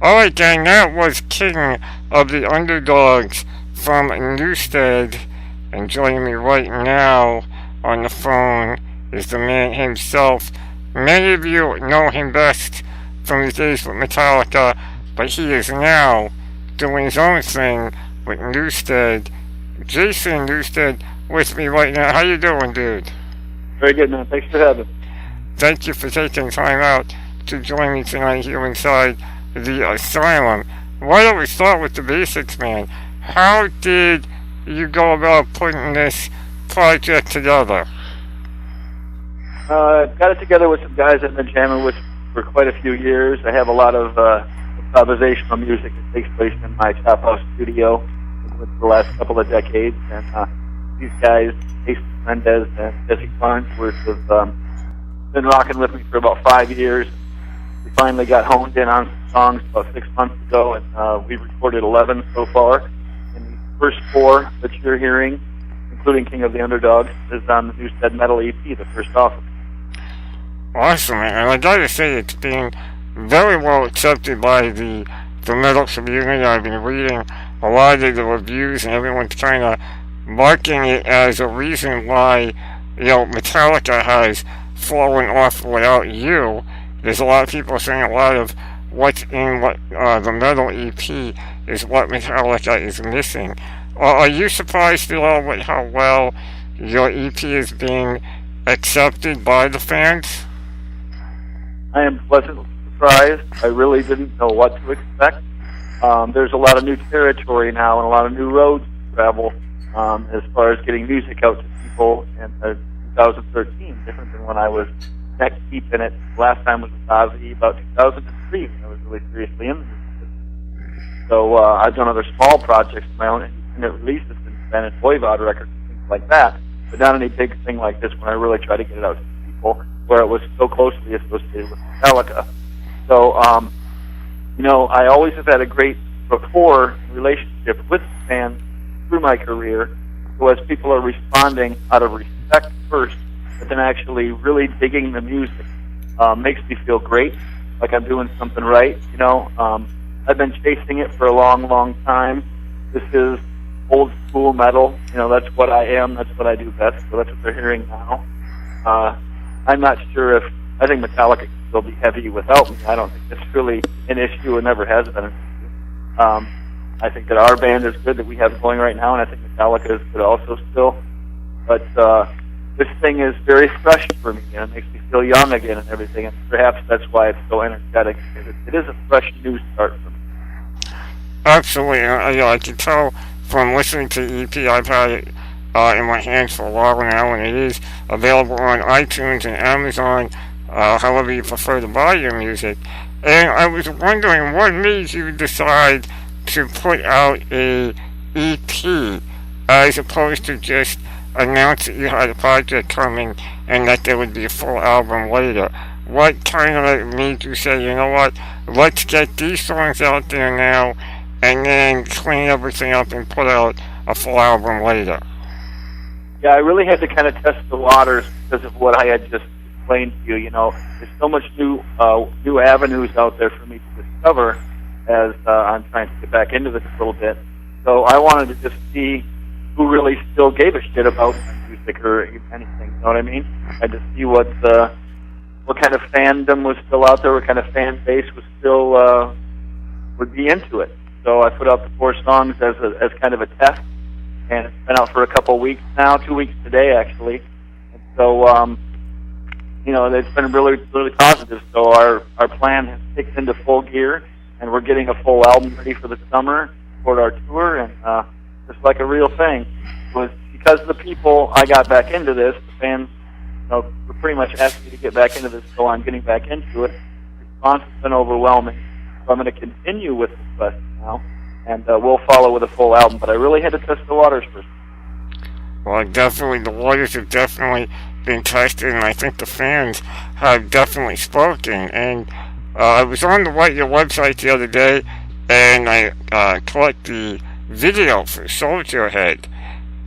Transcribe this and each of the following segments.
Alright, gang, that was King of the Underdogs from Newsted. And joining me right now on the phone is the man himself. Many of you know him best from his days with Metallica, but he is now doing his own thing with Newsted. Jason Newsted with me right now. How you doing, dude? Very good, man. Thanks for having me. Thank you for taking time out to join me tonight here inside the ASYLUM. Why don't we start with the basics, man? How did you go about putting this project together? Got it together with some guys I've been jamming with for quite a few years. I have a lot of improvisational music that takes place in my Chop House studio for the last couple of decades. And these guys, Jason Mendez and Jesse Farnsworth, have been rocking with me for about 5 years. We finally got honed in on some songs about 6 months ago, and we've recorded 11 so far. And the first 4 that you're hearing, including King of the Underdogs, is on the Newsted Metal EP, the first offering. Awesome, and I gotta say it's been very well accepted by the metal community. I've been reading a lot of the reviews, and everyone's kind of marking it as a reason why, Metallica has fallen off without you. There's a lot of people saying a lot of what's in the metal EP is what Metallica is missing. Are you surprised at all with how well your EP is being accepted by the fans? I am pleasantly surprised. I really didn't know what to expect. There's a lot of new territory now and a lot of new roads to travel as far as getting music out to people in 2013, different than when I was neck deep in it. Last time was with Ozzy, about 2003, when I was really seriously in the music. So I've done other small projects of my own independent releases since then, and Voivod records and things like that, but not any big thing like this when I really try to get it out to people where it was so closely associated with Metallica. So, I always have had a great rapport relationship with fans through my career. So as people are responding out of respect first, but then actually really digging the music, makes me feel great, like I'm doing something right. I've been chasing it for a long, long time. This is old school metal. That's what I am. That's what I do best. So that's what they're hearing now. I'm not sure if I think Metallica can still be heavy without me. I don't think it's really an issue. It never has been an issue. I think that our band is good that we have going right now, and I think Metallica is good also still. But this thing is very fresh for me, and it makes me feel young again and everything, and perhaps that's why it's so energetic. It is a fresh new start for me. Absolutely. I can tell from listening to the EP. I've had it in my hands for a while now, and it is available on iTunes and Amazon, however you prefer to buy your music. And I was wondering what made you decide to put out a EP as opposed to just announce that you had a project coming and that there would be a full album later. What kind of made you say, you know what, let's get these songs out there now and then clean everything up and put out a full album later? Yeah, I really had to kind of test the waters because of what I had just explained to you. There's so much new avenues out there for me to discover as I'm trying to get back into this a little bit. So I wanted to just see who really still gave a shit about music or anything. You know what I mean? I had to see what kind of fandom was still out there, what kind of fan base was still would be into it. So I put out the 4 songs as kind of a test. And it's been out for a couple of weeks now, 2 weeks today, actually. And so, it's been really, really positive. So our plan has kicked into full gear, and we're getting a full album ready for the summer for our tour, and just like a real thing. It was because of the people I got back into this, the fans, were pretty much asking me to get back into this, so I'm getting back into it. The response has been overwhelming. So I'm going to continue with this quest now. And we'll follow with a full album, but I really had to test the waters first. Well, definitely, the waters have definitely been tested, and I think the fans have definitely spoken. And I was on your website the other day, and I clicked the video for Soldier Head,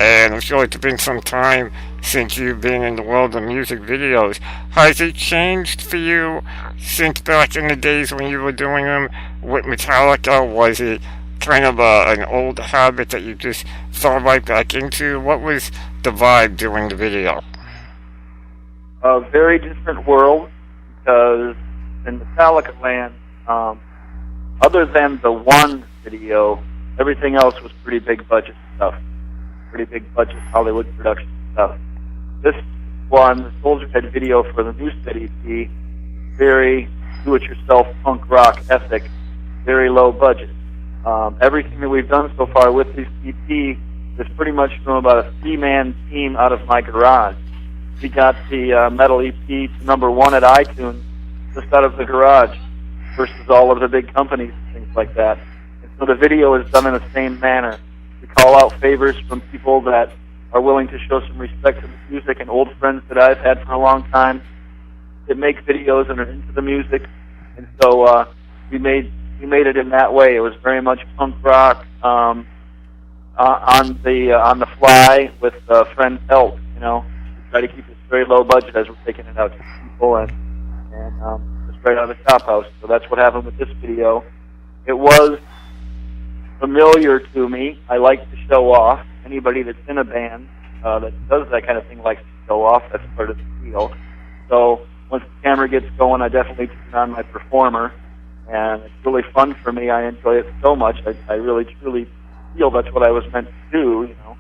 and I'm sure it's been some time since you've been in the world of music videos. Has it changed for you since back in the days when you were doing them with Metallica? Was it kind of an old habit that you just fell right back into? What was the vibe doing the video? A very different world, because in Metallica land, other than the one video, everything else was pretty big budget stuff. Pretty big budget Hollywood production stuff. This one, the Soldier Head video for the Newsted EP, very do-it-yourself punk rock ethic, very low budget. Everything that we've done so far with this EP is pretty much from about a 3-man team out of my garage. We got the metal EP to #1 at iTunes just out of the garage versus all of the big companies and things like that. And so the video is done in the same manner. We call out favors from people that are willing to show some respect to the music, and old friends that I've had for a long time that make videos and are into the music. And so we made it in that way. It was very much punk rock on the fly with friends' help. You know, we try to keep it very low budget as we're taking it out to people and just right out of the cop house. So that's what happened with this video. It was familiar to me. I like to show off. Anybody that's in a band that does that kind of thing likes to show off. That's part of the deal. So once the camera gets going, I definitely turn on my performer, and it's really fun for me. I enjoy it so much. I really, truly feel that's what I was meant to do, you know.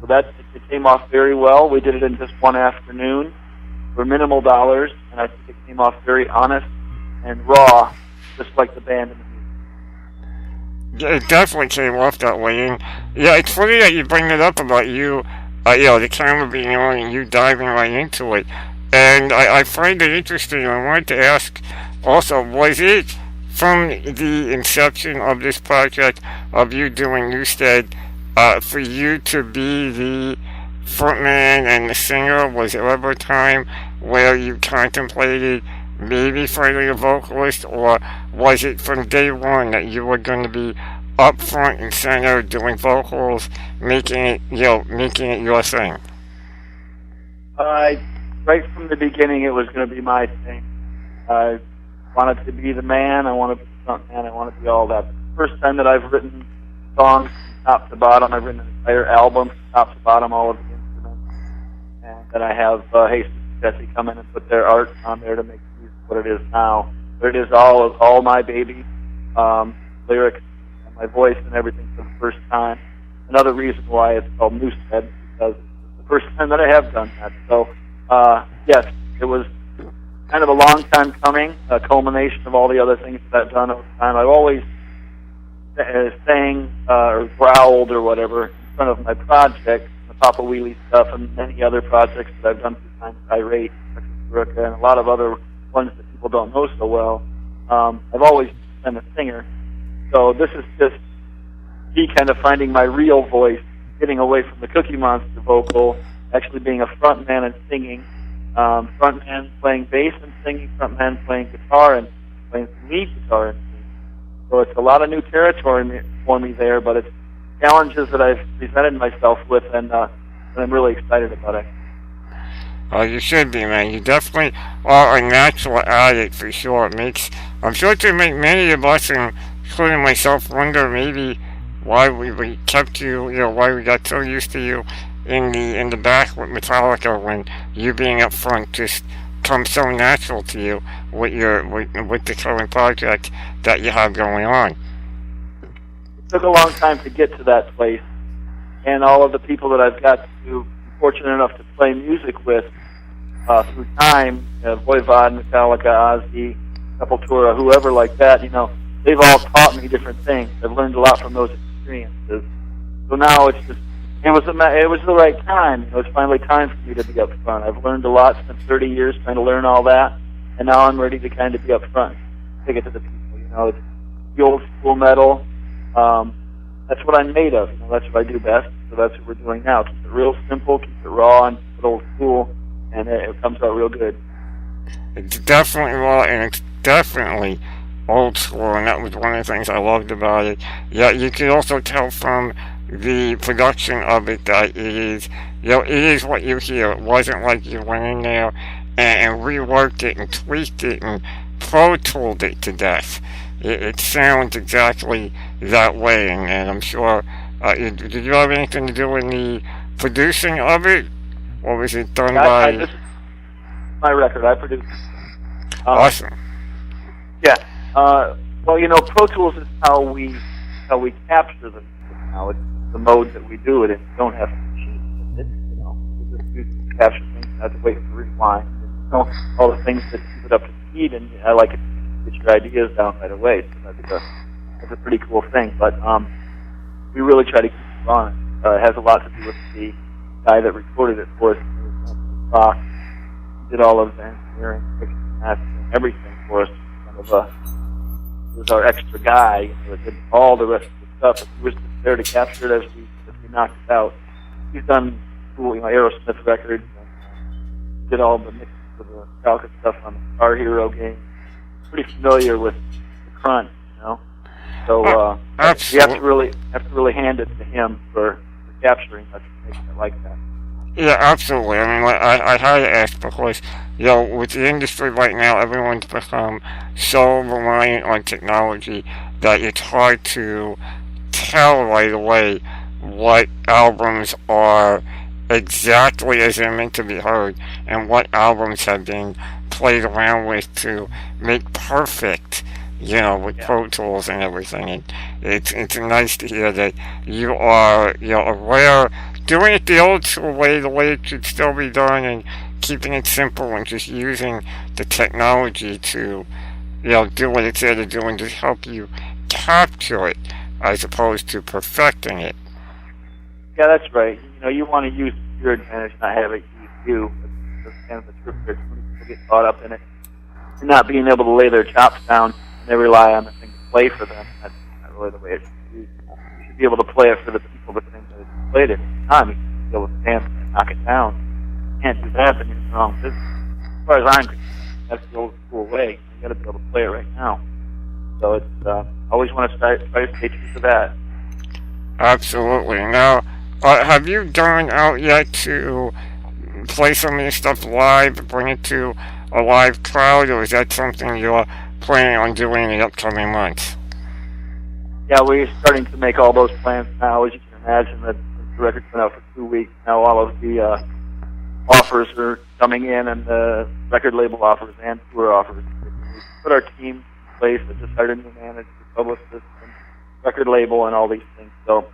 So that it came off very well. We did it in just one afternoon for minimal dollars, and I think it came off very honest and raw, just like the band and the music. Yeah, it definitely came off that way. And yeah, it's funny that you bring it up about you know, the camera being on and you diving right into it. And I find it interesting. I wanted to ask also, was it from the inception of this project, of you doing Newsted, for you to be the frontman and the singer? Was there ever a time where you contemplated maybe finding a vocalist, or was it from day one that you were going to be up front and center doing vocals, making it your thing? Right from the beginning, it was going to be my thing. I wanted to be the man. I wanted to be the front man. I wanted to be all that. The first time that I've written songs from top to bottom, I've written an entire album from top to bottom, all of the instruments, and then I have Jason Newsted come in and put their art on there to make music what it is now. But it is all my baby, lyrics and my voice and everything for the first time. Another reason why it's called Newsted, because it's the first time that I have done that. So yes, it was kind of a long time coming, a culmination of all the other things that I've done over time. I've always sang or growled or whatever in front of my project, the Papa Wheelie stuff, and many other projects that I've done through time, Irate, and a lot of other ones that people don't know so well. I've always been a singer, so this is just me kind of finding my real voice, getting away from the Cookie Monster vocal, actually being a frontman and singing. Frontman playing bass and singing, frontman playing guitar and playing lead guitar and singing. So it's a lot of new territory for me there, but it's challenges that I've presented myself with, and I'm really excited about it. You should be, man. You definitely are a natural at it, for sure. I'm sure it would make many of us, including myself, wonder maybe why we kept you, why we got so used to you in the back with Metallica, when you being up front just comes so natural to you with the current project that you have going on. It took a long time to get to that place, and all of the people that I've got to be fortunate enough to play music with through time, Voivod, Metallica, Ozzy, Sepultura, whoever like that, they've all taught me different things. I've learned a lot from those experiences. So now it's just, it was the right time. It was finally time for me to be up front. I've learned a lot, spent 30 years trying to learn all that, and now I'm ready to kind of be up front, take it to the people. It's the old school metal. That's what I'm made of. That's what I do best. So that's what we're doing now. Keep it real simple, keep it raw, and keep it old school, and it comes out real good. It's definitely raw, and it's definitely old school, and that was one of the things I loved about it. Yeah, you could also tell from the production of it that it is, it is what you hear. It wasn't like you went in there and reworked it and tweaked it and Pro Tooled it to death. It sounds exactly that way, and I'm sure. Did you have anything to do in the producing of it, or was it done by? This is my record. I produced it. Awesome. Yeah. Well, Pro Tools is how we capture the music now. It's the mode that we do it in. You don't have to cheat with it. We just use it to capture things. You have to wait for rewind. All the things that keep it up to speed, and I like it to get your ideas down right away. So that's a pretty cool thing. But we really try to keep it on. It has a lot to do with the guy that recorded it for us. Fox did all of the engineering, mixing, mastering, everything for us. Kind of he was our extra guy that did all the rest of the stuff. If he was just there to capture it as we knocked it out. He's done cool, Aerosmith records, and did all the mixes of the Falcon stuff on the Guitar Hero game. Pretty familiar with the crunch, So you have to really hand it to him for capturing that, making it like that. Yeah, absolutely. I mean, I had to ask because, with the industry right now, everyone's become so reliant on technology that it's hard to tell right away what albums are exactly as they're meant to be heard and what albums have been played around with to make perfect, with Pro Tools and everything. And it's nice to hear that you are, aware, doing it the old school way, the way it should still be done, and keeping it simple and just using the technology to, do what it's there to do and just help you capture it as opposed to perfecting it. Yeah, that's right. You want to use your advantage, not have it use you. That's kind of the truth there. Too many people get caught up in it and not being able to lay their chops down, and they rely on the thing to play for them. That's not really the way it should be. You should be able to play it for the people that think that it's played it. You should be able to dance and knock it down. You can't do that, then you're in the wrong business. As far as I'm concerned, that's the old school way. You got to be able to play it right now. So it's always want to try to stay true to that. Absolutely. Now, have you gone out yet to play some of your stuff live, bring it to a live crowd, or is that something you're planning on doing in the upcoming months? Yeah, we're starting to make all those plans now. As you can imagine, the record's been out for 2 weeks now. All of the offers are coming in, and the record label offers and tour offers. We put our team in place. I just hired a new manager, publicist, and record label, and all these things. So,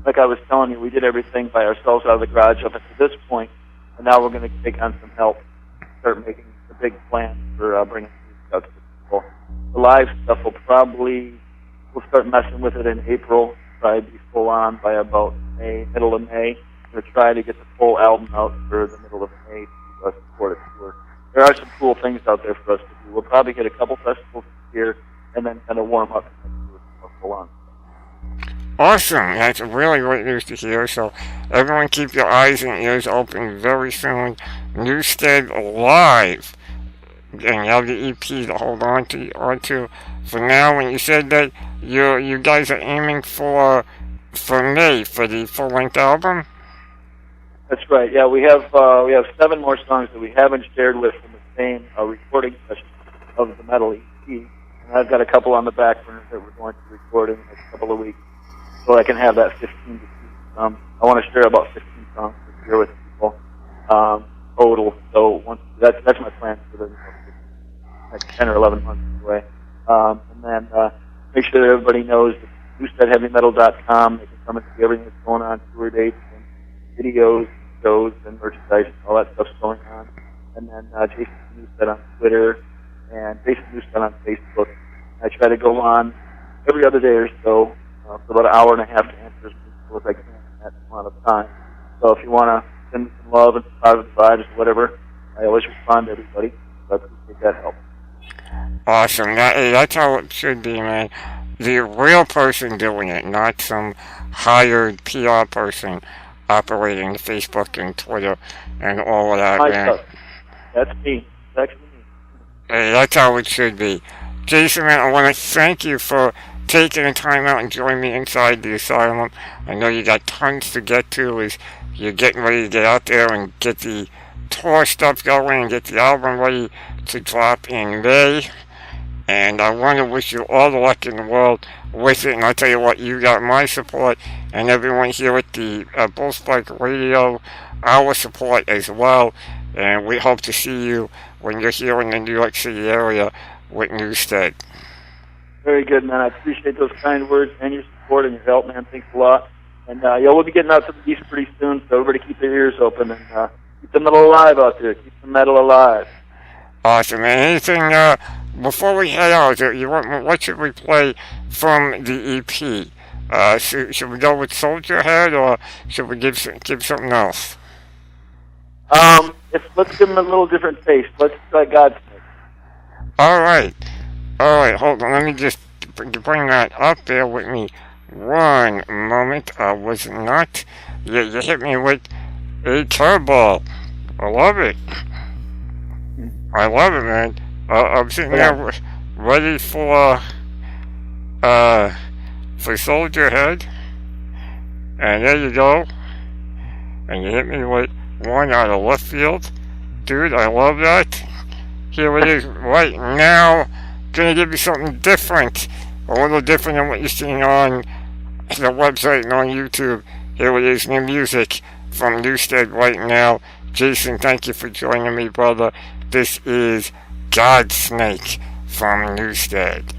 like I was telling you, we did everything by ourselves out of the garage up until this point, and now we're going to take on some help, start making the big plans for bringing music out to the people. The live stuff we'll start messing with it in April, probably be full on by about May, middle of May. We're going to try to get the full album out for the middle of May to support a tour. There are some cool things out there for us to do. We'll probably hit a couple festivals here and then kind of warm up and do it more full on. Awesome. That's really great news to hear. So everyone keep your eyes and ears open very soon. Newsted Live. And you have the EP to hold on to for now. When you said that you guys are aiming for May for the full-length album? That's right. Yeah, we have 7 more songs that we haven't shared with from the same recording session of the metal EP. And I've got a couple on the back burner that we're going to record in the next couple of weeks, so I can have that 15 to 20 songs. I want to share about 15 songs this year with people total. So that's my plan for the next 10 or 11 months anyway. And then make sure that everybody knows that NewstedHeavyMetal.com. They can come and see everything that's going on, tour dates and videos, shows, and merchandise, and all that stuff's going on. And then Jason Newsted on Twitter and Jason Newsted on Facebook. I try to go on every other day or so for about an hour and a half to answer as many people as I can in that amount of time. So if you want to send me some love and some positive vibes or whatever, I always respond to everybody. So I appreciate that help. Awesome. That's how it should be, man. The real person doing it, not some hired PR person operating Facebook and Twitter and all of that, man. That's me. That's actually me. Hey, that's how it should be. Jason, man, I want to thank you for taking the time out and join me inside the asylum. I know you got tons to get to as you're getting ready to get out there and get the tour stuff going and get the album ready to drop in May. And I want to wish you all the luck in the world with it. And I'll tell you what, you got my support and everyone here at the Bull Spike Radio, our support as well. And we hope to see you when you're here in the New York City area with Newsted. Very good, man. I appreciate those kind words and your support and your help, man. Thanks a lot. And we'll be getting out to the East pretty soon, so everybody keep their ears open and keep the metal alive out there. Keep the metal alive. Awesome, man. Anything before we head out? What should we play from the EP? Should we go with Soldier Head, or should we give something else? Let's give them a little different taste. Let's try Godsmack. All right. Hold on. Let me just bring that up. Bear with me one moment. I was not. You hit me with a turbo. I love it. Man. I'm sitting there ready for Soldier Head. And there you go. And you hit me with one out of left field. Dude, I love that. Here it is right now. Gonna give you something different. A little different than what you're seeing on the website and on YouTube. Here it is, new music from Newsted right now. Jason, thank you for joining me, brother. This is Godsmack from Newsted.